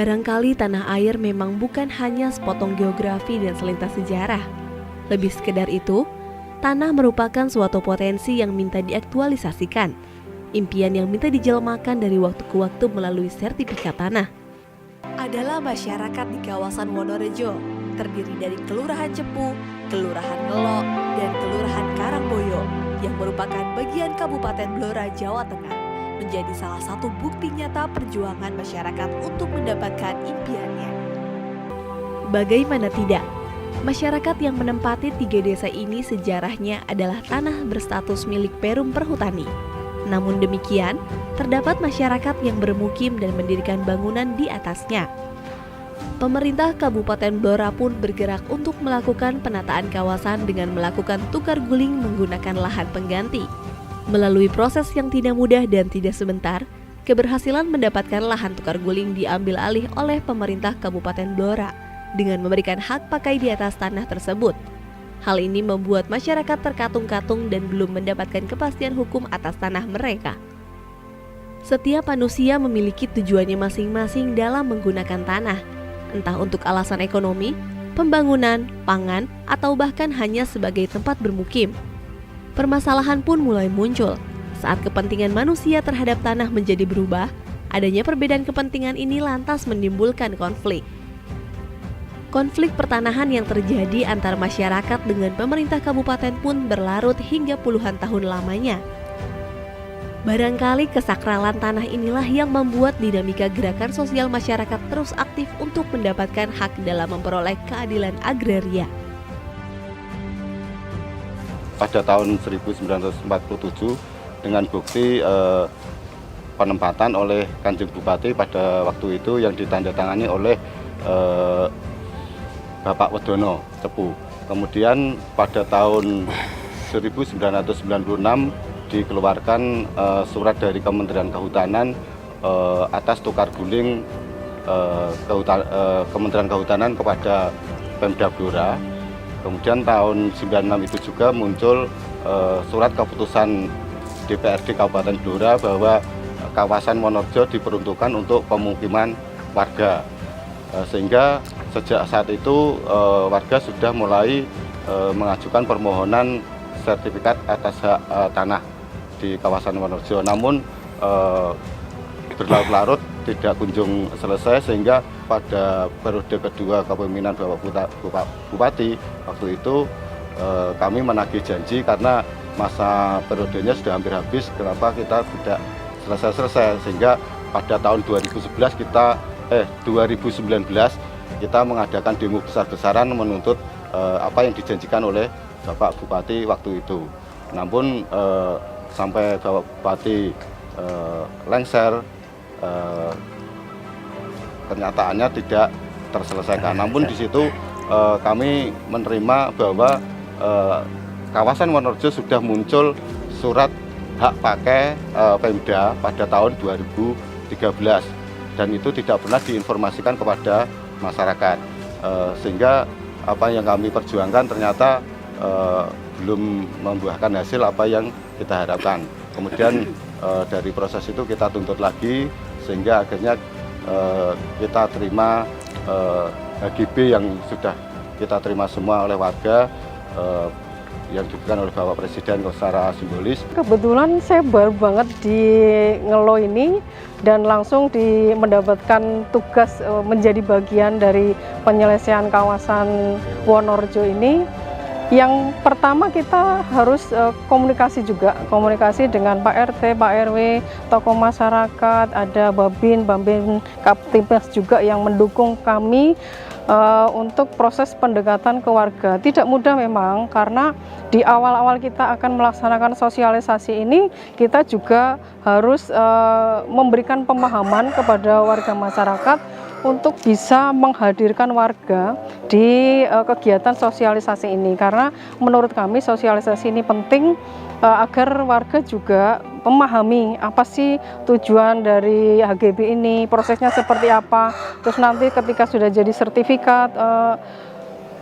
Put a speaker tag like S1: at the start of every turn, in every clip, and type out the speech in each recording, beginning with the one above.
S1: Barangkali tanah air memang bukan hanya sepotong geografi dan selintas sejarah. Lebih sekedar itu, tanah merupakan suatu potensi yang minta diaktualisasikan, impian yang minta dijelmakan dari waktu ke waktu melalui sertifikat tanah. Adalah masyarakat di kawasan Wonorejo, terdiri dari Kelurahan Cepu, Kelurahan Ngelo, dan Kelurahan Karangboyo, yang merupakan bagian Kabupaten Blora, Jawa Tengah, menjadi salah satu bukti nyata perjuangan masyarakat untuk mendapatkan impiannya. Bagaimana tidak, masyarakat yang menempati 3 desa ini sejarahnya adalah tanah berstatus milik Perum Perhutani. Namun demikian, terdapat masyarakat yang bermukim dan mendirikan bangunan di atasnya. Pemerintah Kabupaten Blora pun bergerak untuk melakukan penataan kawasan dengan melakukan tukar guling menggunakan lahan pengganti. Melalui proses yang tidak mudah dan tidak sebentar, keberhasilan mendapatkan lahan tukar guling diambil alih oleh pemerintah Kabupaten Blora dengan memberikan hak pakai di atas tanah tersebut. Hal ini membuat masyarakat terkatung-katung dan belum mendapatkan kepastian hukum atas tanah mereka. Setiap manusia memiliki tujuannya masing-masing dalam menggunakan tanah, entah untuk alasan ekonomi, pembangunan, pangan, atau bahkan hanya sebagai tempat bermukim. Permasalahan pun mulai muncul saat kepentingan manusia terhadap tanah menjadi berubah. Adanya perbedaan kepentingan ini lantas menimbulkan konflik. Konflik pertanahan yang terjadi antara masyarakat dengan pemerintah kabupaten pun berlarut hingga puluhan tahun lamanya. Barangkali kesakralan tanah inilah yang membuat dinamika gerakan sosial masyarakat terus aktif untuk mendapatkan hak dalam memperoleh keadilan agraria.
S2: Pada tahun 1947 dengan bukti penempatan oleh Kanjeng Bupati pada waktu itu yang ditandatangani oleh Bapak Wedono Cepu. Kemudian pada tahun 1996 dikeluarkan surat dari Kementerian Kehutanan atas tukar guling Kementerian Kehutanan kepada Pemda Blora. Kemudian tahun 96 itu juga muncul surat keputusan DPRD Kabupaten Blora bahwa kawasan Wonorejo diperuntukkan untuk pemukiman warga. Sehingga sejak saat itu warga sudah mulai mengajukan permohonan sertifikat atas hak tanah di kawasan Wonorejo. Namun berlarut-larut tidak kunjung selesai, sehingga pada periode kedua kepemimpinan Bapak Bupati waktu itu kami menagih janji karena masa periodenya sudah hampir habis, kenapa kita tidak selesai-selesai, sehingga pada tahun 2019 kita mengadakan demo besar-besaran menuntut apa yang dijanjikan oleh Bapak Bupati waktu itu. Namun sampai Bapak Bupati lengser, kenyataannya tidak terselesaikan. Namun di situ kami menerima bahwa kawasan Wonorejo sudah muncul surat hak pakai Pemda pada tahun 2013 dan itu tidak pernah diinformasikan kepada masyarakat, sehingga apa yang kami perjuangkan ternyata belum membuahkan hasil apa yang kita harapkan. Kemudian dari proses itu kita tuntut lagi, sehingga akhirnya kita terima HGB yang sudah kita terima semua oleh warga, yang diberikan oleh Bapak Presiden secara simbolis.
S3: Kebetulan saya baru banget di Ngelo ini dan langsung mendapatkan tugas menjadi bagian dari penyelesaian kawasan Wonorejo ini. Yang pertama kita harus komunikasi komunikasi dengan Pak RT, Pak RW, tokoh masyarakat, ada Babin, Kaptimas juga yang mendukung kami untuk proses pendekatan ke warga. Tidak mudah memang, karena di awal-awal kita akan melaksanakan sosialisasi ini, kita juga harus memberikan pemahaman kepada warga masyarakat untuk bisa menghadirkan warga di kegiatan sosialisasi ini, karena menurut kami sosialisasi ini penting agar warga juga memahami apa sih tujuan dari HGB ini, prosesnya seperti apa, terus nanti ketika sudah jadi sertifikat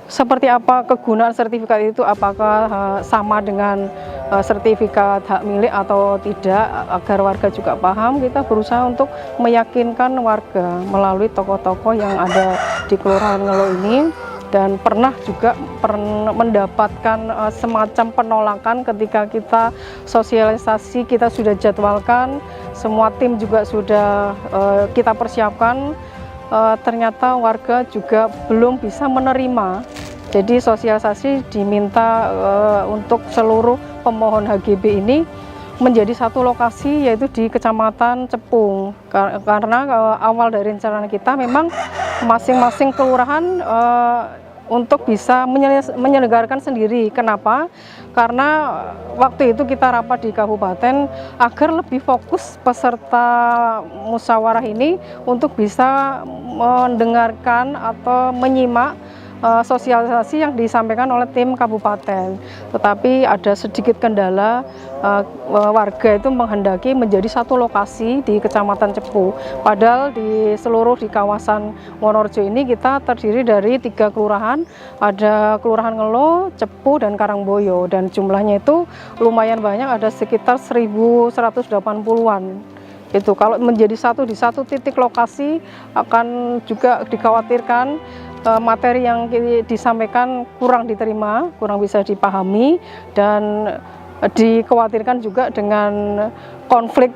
S3: seperti apa kegunaan sertifikat itu, apakah sama dengan sertifikat hak milik atau tidak, agar warga juga paham. Kita berusaha untuk meyakinkan warga melalui tokoh-tokoh yang ada di Kelurahan Ngelo ini, dan pernah juga mendapatkan semacam penolakan ketika kita sosialisasi, kita sudah jadwalkan, semua tim juga sudah kita persiapkan, ternyata warga juga belum bisa menerima. Jadi sosialisasi diminta untuk seluruh pemohon HGB ini menjadi satu lokasi, yaitu di Kecamatan Cepung. Karena awal dari rencana kita memang masing-masing kelurahan untuk bisa menyelenggarakan sendiri. Kenapa? Karena waktu itu kita rapat di kabupaten agar lebih fokus peserta musyawarah ini untuk bisa mendengarkan atau menyimak sosialisasi yang disampaikan oleh tim kabupaten. Tetapi ada sedikit kendala, warga itu menghendaki menjadi satu lokasi di Kecamatan Cepu. Padahal di kawasan Wonorejo ini kita terdiri dari 3 kelurahan, ada Kelurahan Ngelo, Cepu, dan Karangboyo, dan jumlahnya itu lumayan banyak, ada sekitar 1.180-an. Itu kalau menjadi satu di satu titik lokasi akan juga dikhawatirkan materi yang disampaikan kurang diterima, kurang bisa dipahami, dan dikhawatirkan juga dengan konflik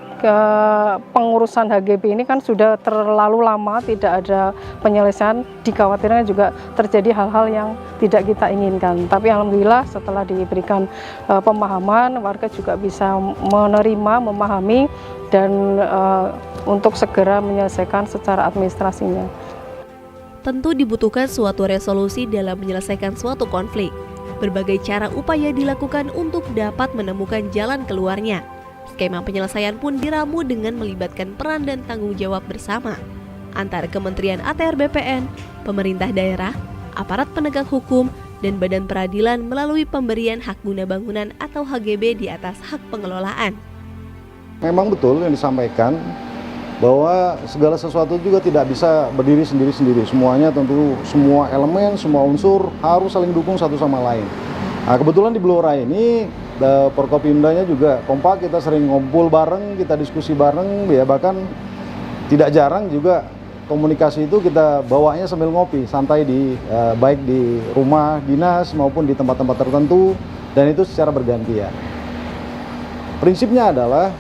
S3: pengurusan HGB ini kan sudah terlalu lama tidak ada penyelesaian, dikhawatirkan juga terjadi hal-hal yang tidak kita inginkan. Tapi alhamdulillah setelah diberikan pemahaman, warga juga bisa menerima, memahami, dan untuk segera menyelesaikan secara administrasinya.
S1: Tentu dibutuhkan suatu resolusi dalam menyelesaikan suatu konflik. Berbagai cara upaya dilakukan untuk dapat menemukan jalan keluarnya. Skema penyelesaian pun diramu dengan melibatkan peran dan tanggung jawab bersama antara Kementerian ATR BPN, pemerintah daerah, aparat penegak hukum, dan badan peradilan melalui pemberian hak guna bangunan atau HGB di atas hak pengelolaan.
S4: Memang betul yang disampaikan, bahwa segala sesuatu juga tidak bisa berdiri sendiri-sendiri. Semuanya tentu, semua elemen, semua unsur harus saling dukung satu sama lain. Nah, kebetulan di Blora ini, Forkopimdanya juga kompak, kita sering ngumpul bareng, kita diskusi bareng, ya bahkan tidak jarang juga komunikasi itu kita bawanya sambil ngopi, santai baik di rumah dinas maupun di tempat-tempat tertentu, dan itu secara bergantian. Prinsipnya adalah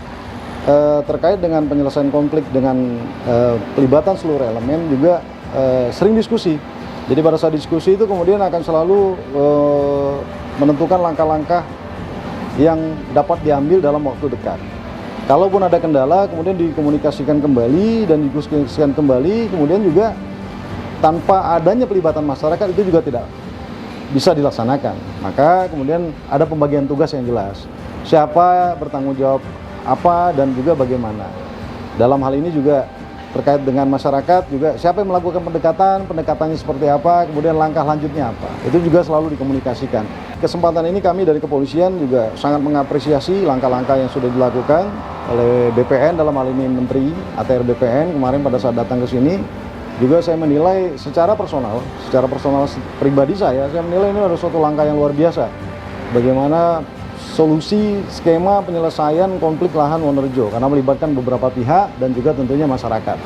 S4: terkait dengan penyelesaian konflik dengan pelibatan seluruh elemen juga sering diskusi. Jadi pada saat diskusi itu kemudian akan selalu menentukan langkah-langkah yang dapat diambil dalam waktu dekat. Kalaupun ada kendala kemudian dikomunikasikan kembali dan didiskusikan kembali, kemudian juga tanpa adanya pelibatan masyarakat itu juga tidak bisa dilaksanakan. Maka kemudian ada pembagian tugas yang jelas. Siapa bertanggung jawab apa dan juga bagaimana. Dalam hal ini juga terkait dengan masyarakat juga siapa yang melakukan pendekatannya seperti apa, kemudian langkah lanjutnya apa. Itu juga selalu dikomunikasikan. Kesempatan ini kami dari kepolisian juga sangat mengapresiasi langkah-langkah yang sudah dilakukan oleh BPN, dalam hal ini Menteri ATR BPN kemarin pada saat datang ke sini. Juga saya menilai secara personal pribadi saya menilai ini adalah suatu langkah yang luar biasa. Bagaimana solusi skema penyelesaian konflik lahan Wonorejo, karena melibatkan beberapa pihak dan juga tentunya masyarakat.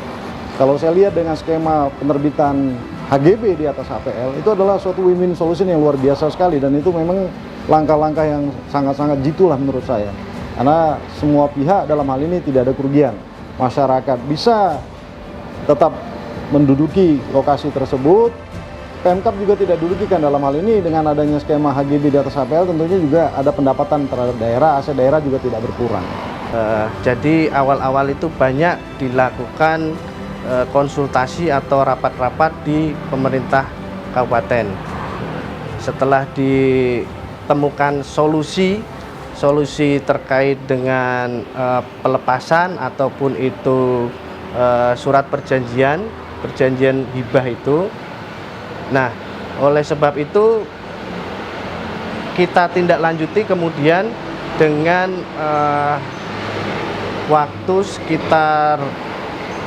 S4: Kalau saya lihat dengan skema penerbitan HGB di atas HPL, itu adalah suatu win-win solution yang luar biasa sekali, dan itu memang langkah-langkah yang sangat-sangat jitu lah menurut saya. Karena semua pihak dalam hal ini tidak ada kerugian. Masyarakat bisa tetap menduduki lokasi tersebut, Pemkab juga tidak dirugikan dalam hal ini dengan adanya skema HGB di atas HPL, tentunya juga ada pendapatan terhadap daerah, aset daerah juga tidak berkurang.
S5: Jadi awal-awal itu banyak dilakukan konsultasi atau rapat-rapat di pemerintah kabupaten. Setelah ditemukan solusi terkait dengan pelepasan ataupun itu surat perjanjian hibah itu. Nah, oleh sebab itu kita tindak lanjuti kemudian dengan waktu sekitar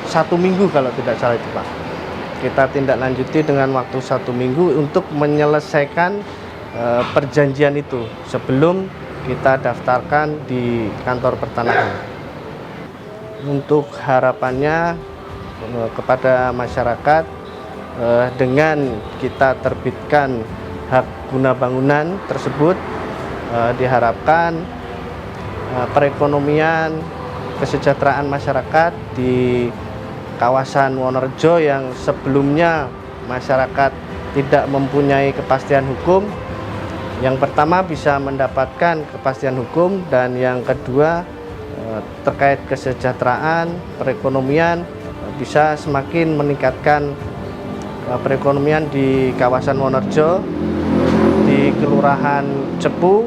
S5: 1 minggu kalau tidak salah itu Pak. Kita tindak lanjuti dengan waktu 1 minggu untuk menyelesaikan perjanjian itu sebelum kita daftarkan di kantor pertanahan. Untuk harapannya kepada masyarakat, dengan kita terbitkan hak guna bangunan tersebut, diharapkan perekonomian, kesejahteraan masyarakat di kawasan Wonorejo yang sebelumnya masyarakat tidak mempunyai kepastian hukum, yang pertama bisa mendapatkan kepastian hukum, dan yang kedua terkait kesejahteraan perekonomian bisa semakin meningkatkan perekonomian di kawasan Wonorejo, di Kelurahan Cepu,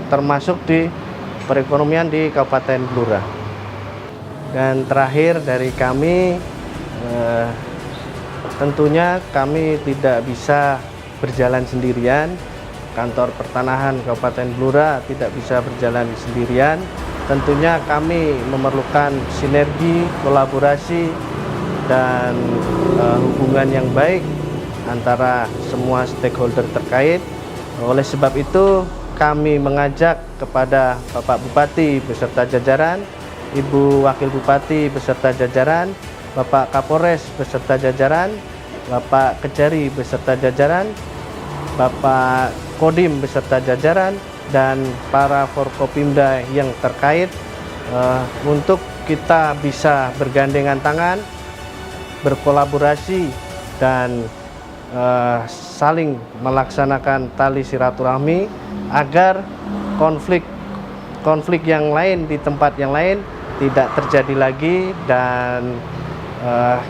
S5: termasuk di perekonomian di Kabupaten Blora. Dan terakhir dari kami, tentunya kami tidak bisa berjalan sendirian. Kantor Pertanahan Kabupaten Blora tidak bisa berjalan sendirian. Tentunya kami memerlukan sinergi, kolaborasi, dan hubungan yang baik antara semua stakeholder terkait. Oleh sebab itu, kami mengajak kepada Bapak Bupati beserta jajaran, Ibu Wakil Bupati beserta jajaran, Bapak Kapolres beserta jajaran, Bapak Kejari beserta jajaran, Bapak Kodim beserta jajaran, dan para Forkopimda yang terkait untuk kita bisa bergandengan tangan, berkolaborasi, dan saling melaksanakan tali silaturahmi agar konflik yang lain di tempat yang lain tidak terjadi lagi, dan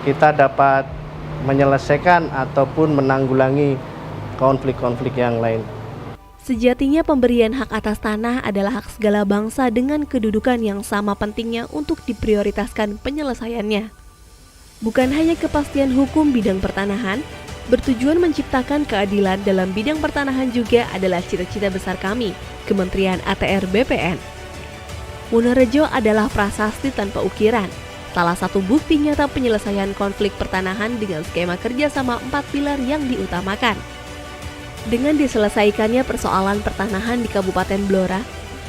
S5: kita dapat menyelesaikan ataupun menanggulangi konflik-konflik yang lain.
S1: Sejatinya pemberian hak atas tanah adalah hak segala bangsa dengan kedudukan yang sama pentingnya untuk diprioritaskan penyelesaiannya. Bukan hanya kepastian hukum bidang pertanahan, bertujuan menciptakan keadilan dalam bidang pertanahan juga adalah cita-cita besar kami, Kementerian ATR BPN. Wonorejo adalah prasasti tanpa ukiran, salah satu bukti nyata penyelesaian konflik pertanahan dengan skema kerjasama 4 pilar yang diutamakan. Dengan diselesaikannya persoalan pertanahan di Kabupaten Blora,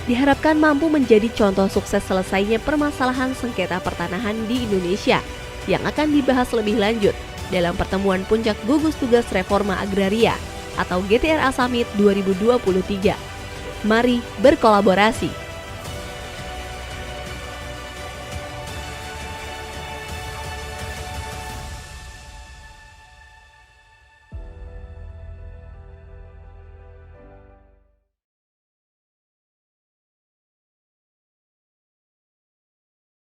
S1: diharapkan mampu menjadi contoh sukses selesainya permasalahan sengketa pertanahan di Indonesia yang akan dibahas lebih lanjut dalam pertemuan Puncak Gugus Tugas Reforma Agraria atau GTRA Summit 2023. Mari berkolaborasi.